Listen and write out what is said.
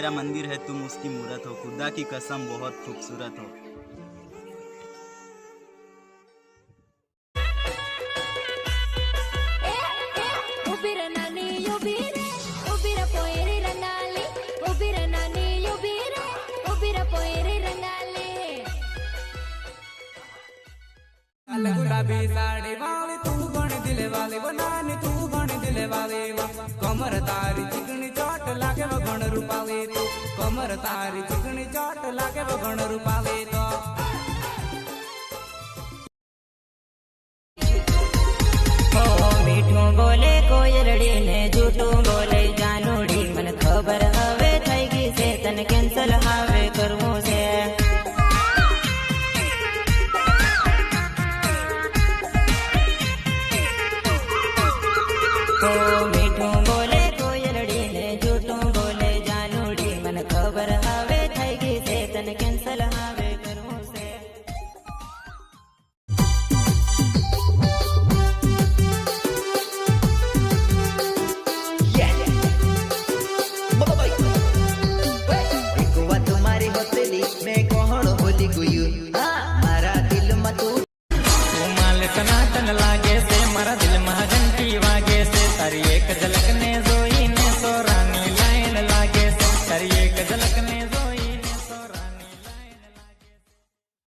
मेरा मंदिर है, तुम उसकी मूरत हो, खुदा की कसम बहुत खूबसूरत हो। गुलाबी साड़ी वाली तू बन दिले वाले वो नानी तू बन दिले वाले वो कमर तारी चिकनी चोट लागे वो गण रूपावे तो कमर तारी चिकनी चोट लागे वो गण रूपावे तो मीठू बोले कोयलड़ी ने झूठू बोले जानूड़ी मन खबर हवे थई गई से तन कैंसल हावे करवू से मीठू बोले कोयलड़ी ने झूठू बोले जानूड़ी मन खबर हावे थई गई से तन कैंसल हावे करवू से लागे से मारा दिल में घंटी वागे से तारी एक जल